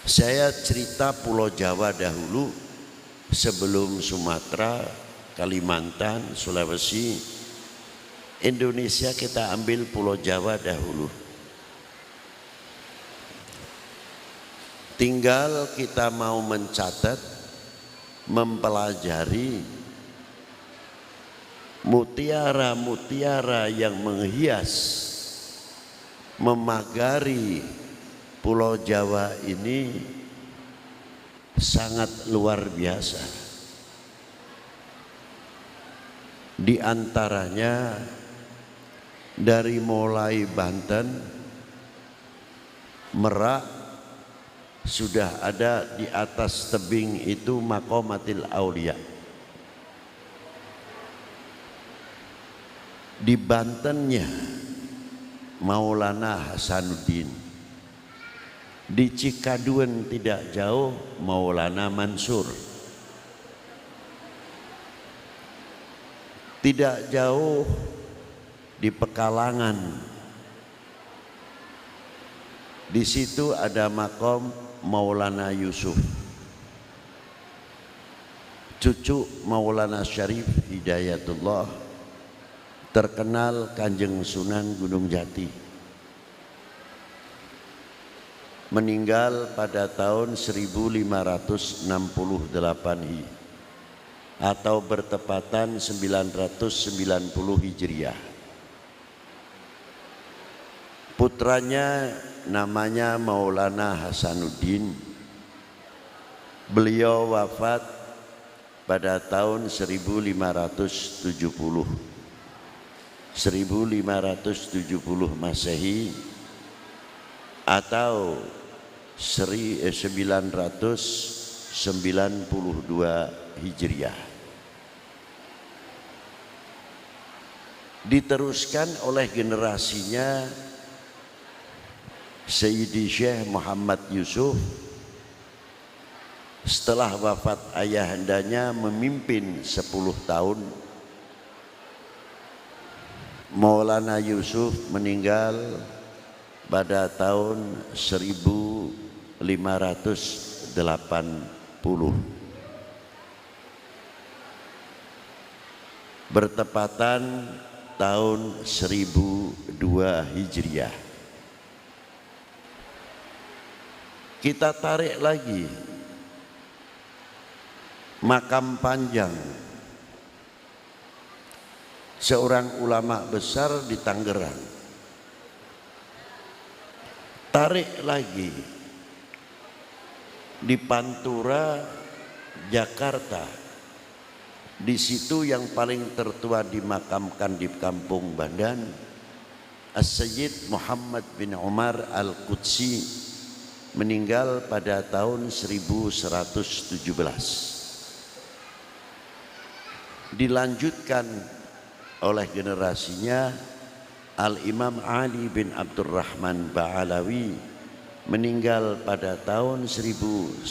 Saya cerita Pulau Jawa dahulu sebelum Sumatera, Kalimantan, Sulawesi. Indonesia kita ambil Pulau Jawa dahulu. Tinggal kita mau mencatat, mempelajari mutiara-mutiara yang menghias, memagari Pulau Jawa ini sangat luar biasa. Di antaranya dari mulai Banten, Merak, sudah ada di atas tebing itu Maqamatil Aulia. Di Bantennya Maulana Hasanuddin. Di Cikaduen tidak jauh Maulana Mansur. Tidak jauh di Pekalangan, di situ ada makom Maulana Yusuf, cucu Maulana Syarif Hidayatullah, terkenal Kanjeng Sunan Gunung Jati. Meninggal pada tahun 1568 atau bertepatan 990 Hijriah. Putranya namanya Maulana Hasanuddin. Beliau wafat pada tahun 1570 Masehi atau 992 Hijriah. Diteruskan oleh generasinya Sayyidi Syekh Muhammad Yusuf. Setelah wafat ayahandanya memimpin 10 tahun. Maulana Yusuf meninggal pada tahun 1580. Bertepatan tahun 1002 Hijriah. Kita tarik lagi makam panjang seorang ulama besar di Tangerang. Tarik lagi di Pantura, Jakarta. Di situ yang paling tertua dimakamkan di Kampung Bandan, As-Sayyid Muhammad bin Umar Al-Qudsi, meninggal pada tahun 1117. Dilanjutkan oleh generasinya Al-Imam Ali bin Abdurrahman Ba'alawi, meninggal pada tahun 1121.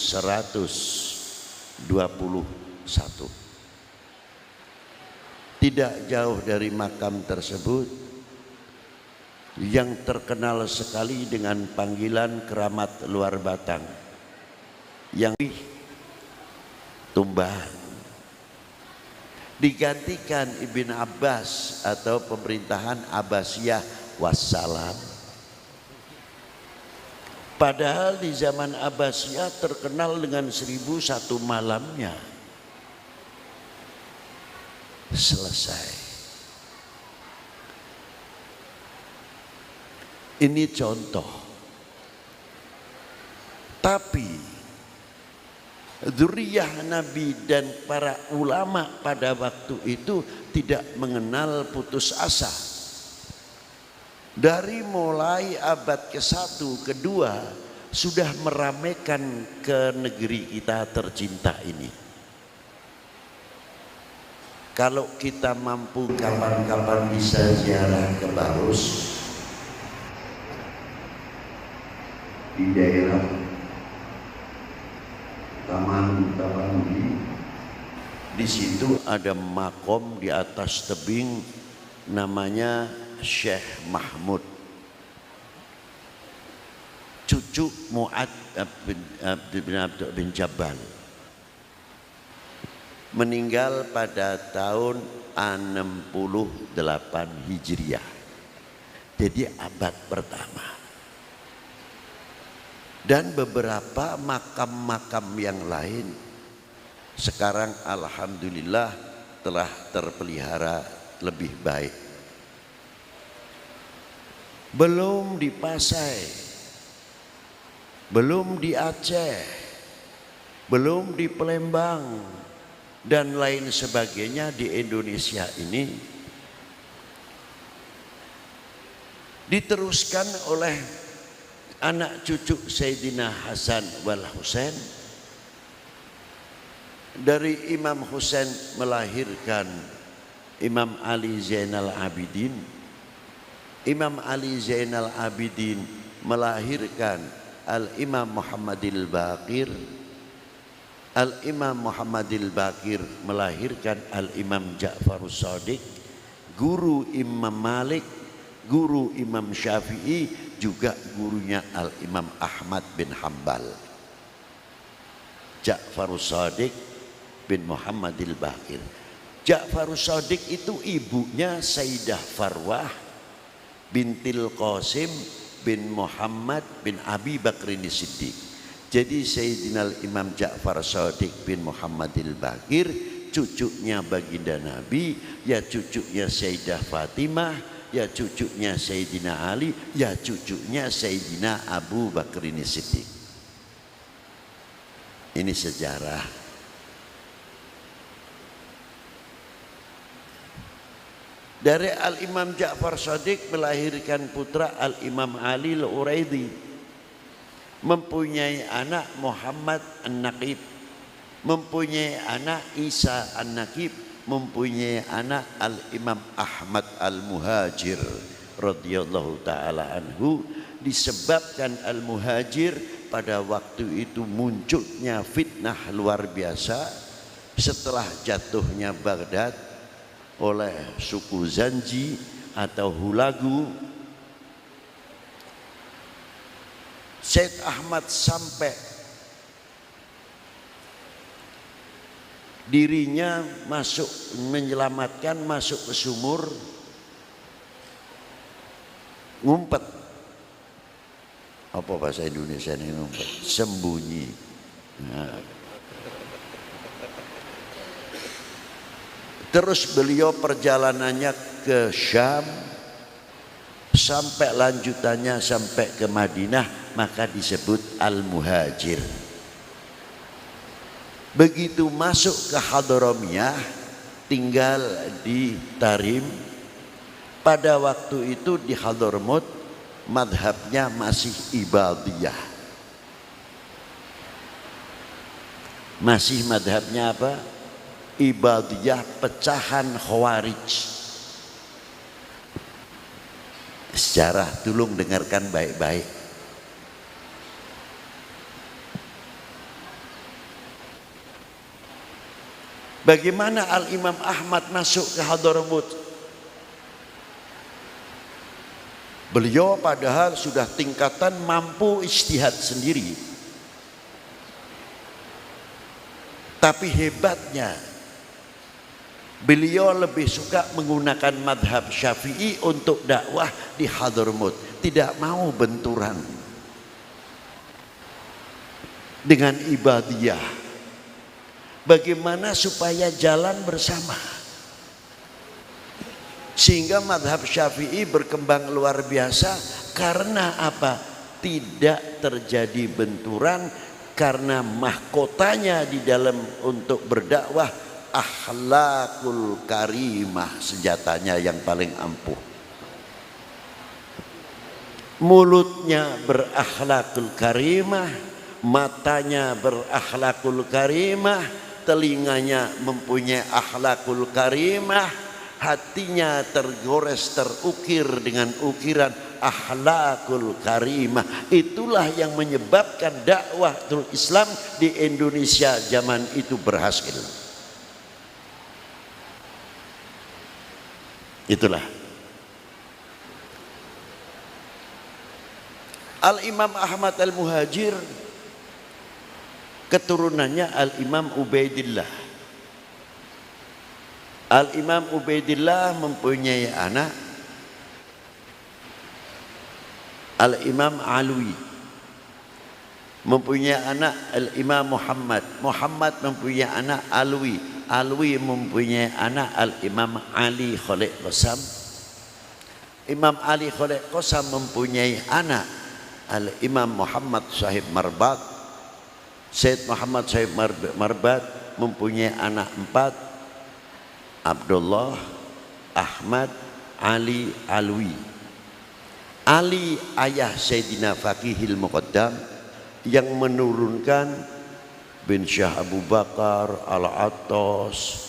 Tidak jauh dari makam tersebut yang terkenal sekali dengan panggilan keramat luar batang, yang Tumbahan, digantikan Ibn Abbas atau pemerintahan Abbasiyah wassalam. Padahal di zaman Abbasiyah terkenal dengan 1001 malamnya. Selesai. Ini contoh. Tapi dzurriyyah Nabi dan para ulama pada waktu itu tidak mengenal putus asa. Dari mulai abad ke-1, ke-2 sudah meramaikan ke negeri kita tercinta ini. Kalau kita mampu kapan-kapan bisa ziarah ke Barus di daerah Taman Tapanuli, di situ ada makom di atas tebing namanya Syekh Mahmud, cucu cucu Mu'ad bin Jabal. Meninggal pada tahun 68 Hijriah. Jadi abad pertama. Dan beberapa makam-makam yang lain sekarang alhamdulillah telah terpelihara lebih baik. Belum di Pasai, belum di Aceh, belum di Palembang dan lain sebagainya di Indonesia ini diteruskan oleh anak cucu Sayyidina Hasan wal Husain. Dari Imam Husain melahirkan Imam Ali Zainal Abidin. Imam Ali Zainal Abidin melahirkan Al-Imam Muhammadil Baqir. Al-Imam Muhammadil Baqir melahirkan Al-Imam Ja'farus Shadiq, guru Imam Malik, guru Imam Syafi'i, juga gurunya Al-Imam Ahmad bin Hanbal. Ja'farus Shadiq bin Muhammadil Baqir. Ja'farus Shadiq itu ibunya Sayyidah Farwah bintil Qasim bin Muhammad bin Abi Bakrin Siddiq. Jadi Sayyidina Imam Ja'far Shadiq bin Muhammadil Baqir cucunya baginda Nabi, ya cucunya Sayyidah Fatimah, ya cucunya Sayyidina Ali, ya cucunya Sayyidina Abu Bakrin Siddiq. Ini sejarah. Dari Al-Imam Ja'far Shadiq melahirkan putra Al-Imam Ali Al-Uraidi, mempunyai anak Muhammad An-Naqib, mempunyai anak Isa An-Naqib, mempunyai anak Al-Imam Ahmad Al-Muhajir radhiyallahu taala anhu. Disebabkan Al-Muhajir pada waktu itu munculnya fitnah luar biasa setelah jatuhnya Baghdad oleh suku Zanji atau Hulagu. Syed Ahmad sampai dirinya masuk menyelamatkan, masuk ke sumur, ngumpet. Apa bahasa Indonesia ini ngumpet? Sembunyi. Nah. Terus beliau perjalanannya ke Syam sampai lanjutannya sampai ke Madinah, maka disebut Al-Muhajir. Begitu masuk ke Hadramiyah, tinggal di Tarim. Pada waktu itu di Hadramut madhabnya masih Ibadiyah. Masih madhabnya apa? Ibadiyah, pecahan Khawarij. Sejarah, tolong dengarkan baik-baik. Bagaimana Al-Imam Ahmad masuk ke Hadramut? Beliau padahal sudah tingkatan mampu ijtihad sendiri. Tapi hebatnya beliau lebih suka menggunakan madhab Syafi'i untuk dakwah di Hadramut. Tidak mau benturan dengan Ibadiyah. Bagaimana supaya jalan bersama? Sehingga madhab Syafi'i berkembang luar biasa. Karena apa? Tidak terjadi benturan, karena mahkotanya di dalam untuk berdakwah akhlakul karimah, senjatanya yang paling ampuh. Mulutnya berakhlakul karimah, matanya berakhlakul karimah, telinganya mempunyai akhlakul karimah, hatinya tergores terukir dengan ukiran akhlakul karimah. Itulah yang menyebabkan dakwah Islam di Indonesia zaman itu berhasil. Itulah Al-Imam Ahmad Al-Muhajir keturunannya Al-Imam Ubaidillah. Al-Imam Ubaidillah mempunyai anak Al-Imam Alwi, mempunyai anak Al-Imam Muhammad. Muhammad mempunyai anak Alwi. Alwi mempunyai anak Al-Imam Ali Khalid Qasam. Imam Ali Khalid Qasam mempunyai anak Al-Imam Muhammad Sahib Marbat. Syed Muhammad Sahib Marbat mempunyai anak 4, Abdullah, Ahmad, Ali, Alwi. Ali ayah Sayyidina Faqihil Muqaddam yang menurunkan bin Syah Abu Bakar, Al-Attas,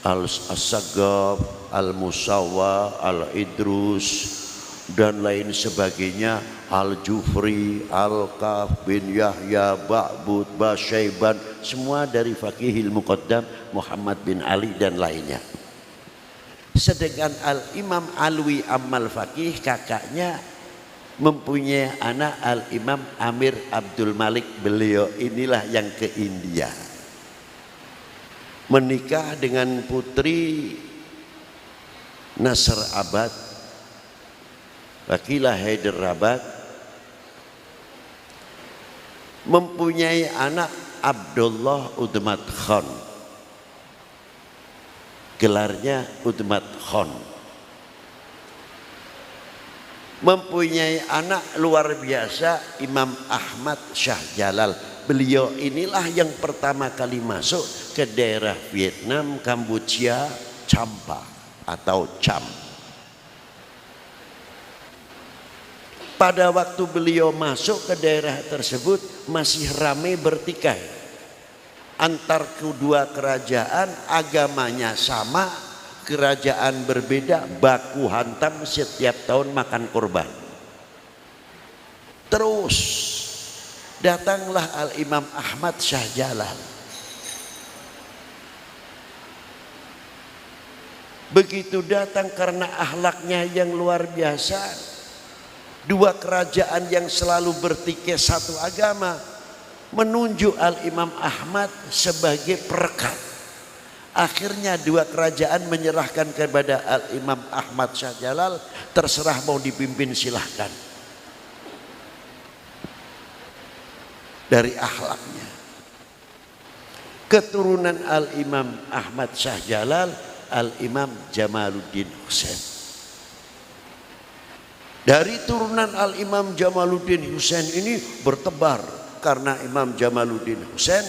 Al-Sagab, Al-Musawwa, Al-Idrus dan lain sebagainya, Al-Jufri, Al-Kaf bin Yahya, Ba'bud, Basyaiban, semua dari Faqihil Muqaddam Muhammad bin Ali dan lainnya. Sedangkan Al-Imam Alwi Amal Faqih kakaknya mempunyai anak Al-Imam Amir Abdul Malik. Beliau inilah yang ke India, menikah dengan putri Nasr Abad, Wakilah Hyderabad, mempunyai anak Abdullah Udmat Khan, gelarnya Udmat Khan. Mempunyai anak luar biasa Imam Ahmad Shah Jalal. Beliau inilah yang pertama kali masuk ke daerah Vietnam, Kampuchea, Champa atau Cham. Pada waktu beliau masuk ke daerah tersebut masih ramai bertikai antar kedua kerajaan, agamanya sama, kerajaan berbeda, baku hantam setiap tahun makan korban. Terus datanglah Al-Imam Ahmad Shah Jalal. Begitu datang karena akhlaknya yang luar biasa, dua kerajaan yang selalu bertikai satu agama menunjuk Al-Imam Ahmad sebagai perekat. Akhirnya dua kerajaan menyerahkan kepada Al-Imam Ahmad Shah Jalal, terserah mau dipimpin silahkan. Dari akhlaknya, keturunan Al-Imam Ahmad Shah Jalal, Al-Imam Jamaluddin Husain. Dari turunan Al-Imam Jamaluddin Husain ini bertebar, karena Imam Jamaluddin Husain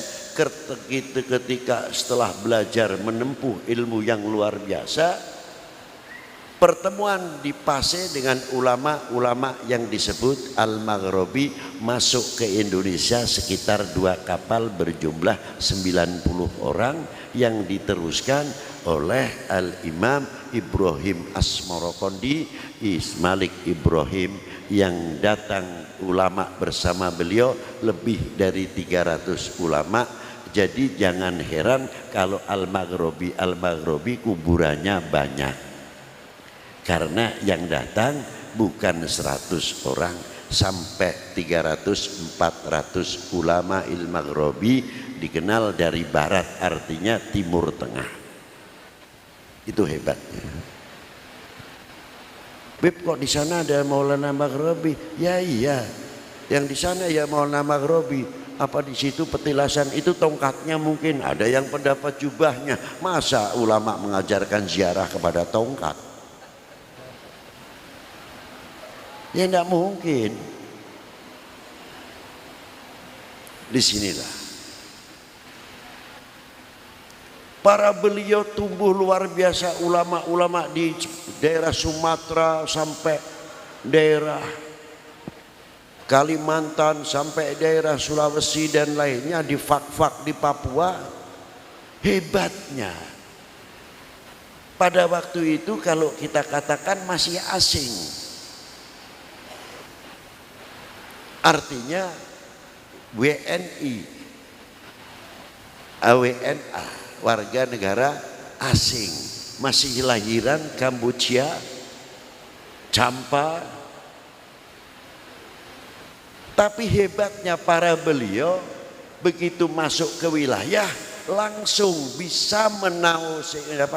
ketika setelah belajar menempuh ilmu yang luar biasa, pertemuan di Pasai dengan ulama-ulama yang disebut Al-Maghribi masuk ke Indonesia sekitar 2 kapal berjumlah 90 orang yang diteruskan oleh Al-Imam Ibrahim Asmorokondi, Malik Ibrahim, yang datang ulama bersama beliau lebih dari 300 ulama. Jadi jangan heran kalau Al-Maghribi kuburannya banyak, karena yang datang bukan 100 orang, sampai 300-400 ulama Al-Maghribi, dikenal dari barat, artinya timur tengah. Itu hebatnya. Beb, kok di sana ada Maulana Maghribi? Ya iya, yang di sana ya Maulana Maghribi. Apa di situ petilasan itu tongkatnya? Mungkin ada yang pendapat jubahnya. Masa ulama mengajarkan ziarah kepada tongkat? Ya tidak mungkin. Disinilah para beliau tumbuh luar biasa, ulama-ulama di daerah Sumatera sampai daerah Kalimantan sampai daerah Sulawesi dan lainnya, di fak-fak di Papua. Hebatnya pada waktu itu kalau kita katakan masih asing, artinya WNI, AWNA, warga negara asing, masih lahiran Kampuchea, Champa, Tapi hebatnya para beliau begitu masuk ke wilayah langsung bisa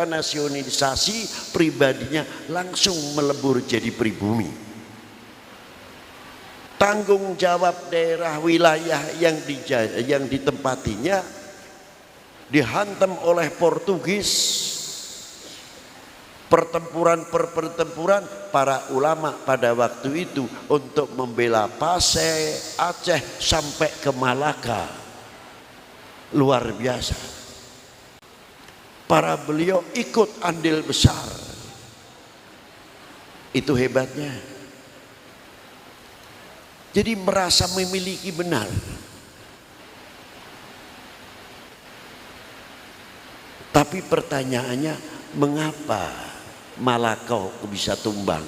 nasionalisasi pribadinya, langsung melebur jadi pribumi. Tanggung jawab daerah wilayah yang ditempatinya dihantam oleh Portugis. Pertempuran per pertempuran para ulama pada waktu itu untuk membela Pasai, Aceh sampai ke Malaka. Luar biasa. Para beliau ikut andil besar. Itu hebatnya. Jadi merasa memiliki benar. Tapi pertanyaannya, mengapa Malaka bisa tumbang?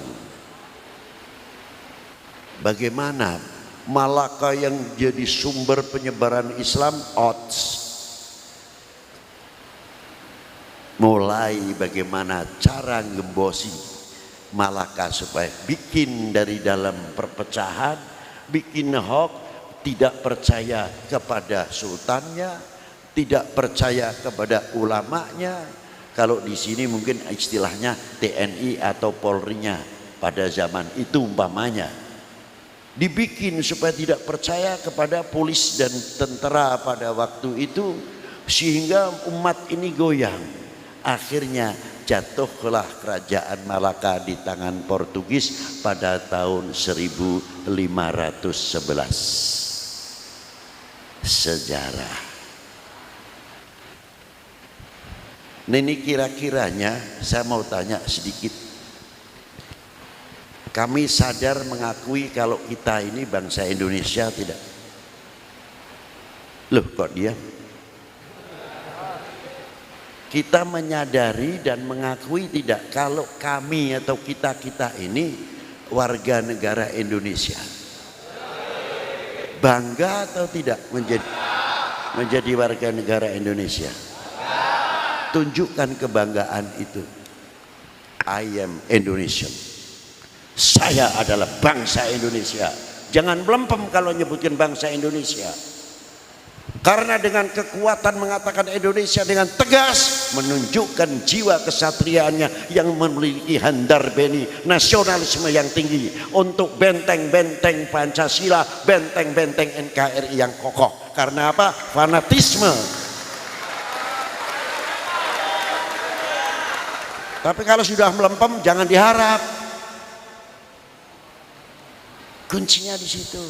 Bagaimana Malaka yang jadi sumber penyebaran Islam mulai bagaimana cara ngembosi Malaka supaya bikin dari dalam perpecahan, bikin hoax, tidak percaya kepada sultannya, tidak percaya kepada ulamanya. Kalau di sini mungkin istilahnya TNI atau Polri-nya pada zaman itu umpamanya. Dibikin supaya tidak percaya kepada polis dan tentara pada waktu itu, sehingga umat ini goyang. Akhirnya jatuhlah kerajaan Malaka di tangan Portugis pada tahun 1511. Sejarah. Nah, ini kira-kiranya saya mau tanya sedikit. Kami sadar mengakui kalau kita ini bangsa Indonesia tidak? Loh, kok diam? Kita menyadari dan mengakui tidak kalau kami atau kita ini warga negara Indonesia? Bangga atau tidak menjadi warga negara Indonesia? Tunjukkan kebanggaan itu. I am Indonesian. Saya adalah bangsa Indonesia. Jangan melempem kalau nyebutin bangsa Indonesia. Karena dengan kekuatan mengatakan Indonesia dengan tegas, menunjukkan jiwa kesatriaannya yang memiliki handar beni nasionalisme yang tinggi untuk benteng-benteng Pancasila, benteng-benteng NKRI yang kokoh. Karena apa? Fanatisme. Tapi kalau sudah melempem jangan diharap. Kuncinya di situ.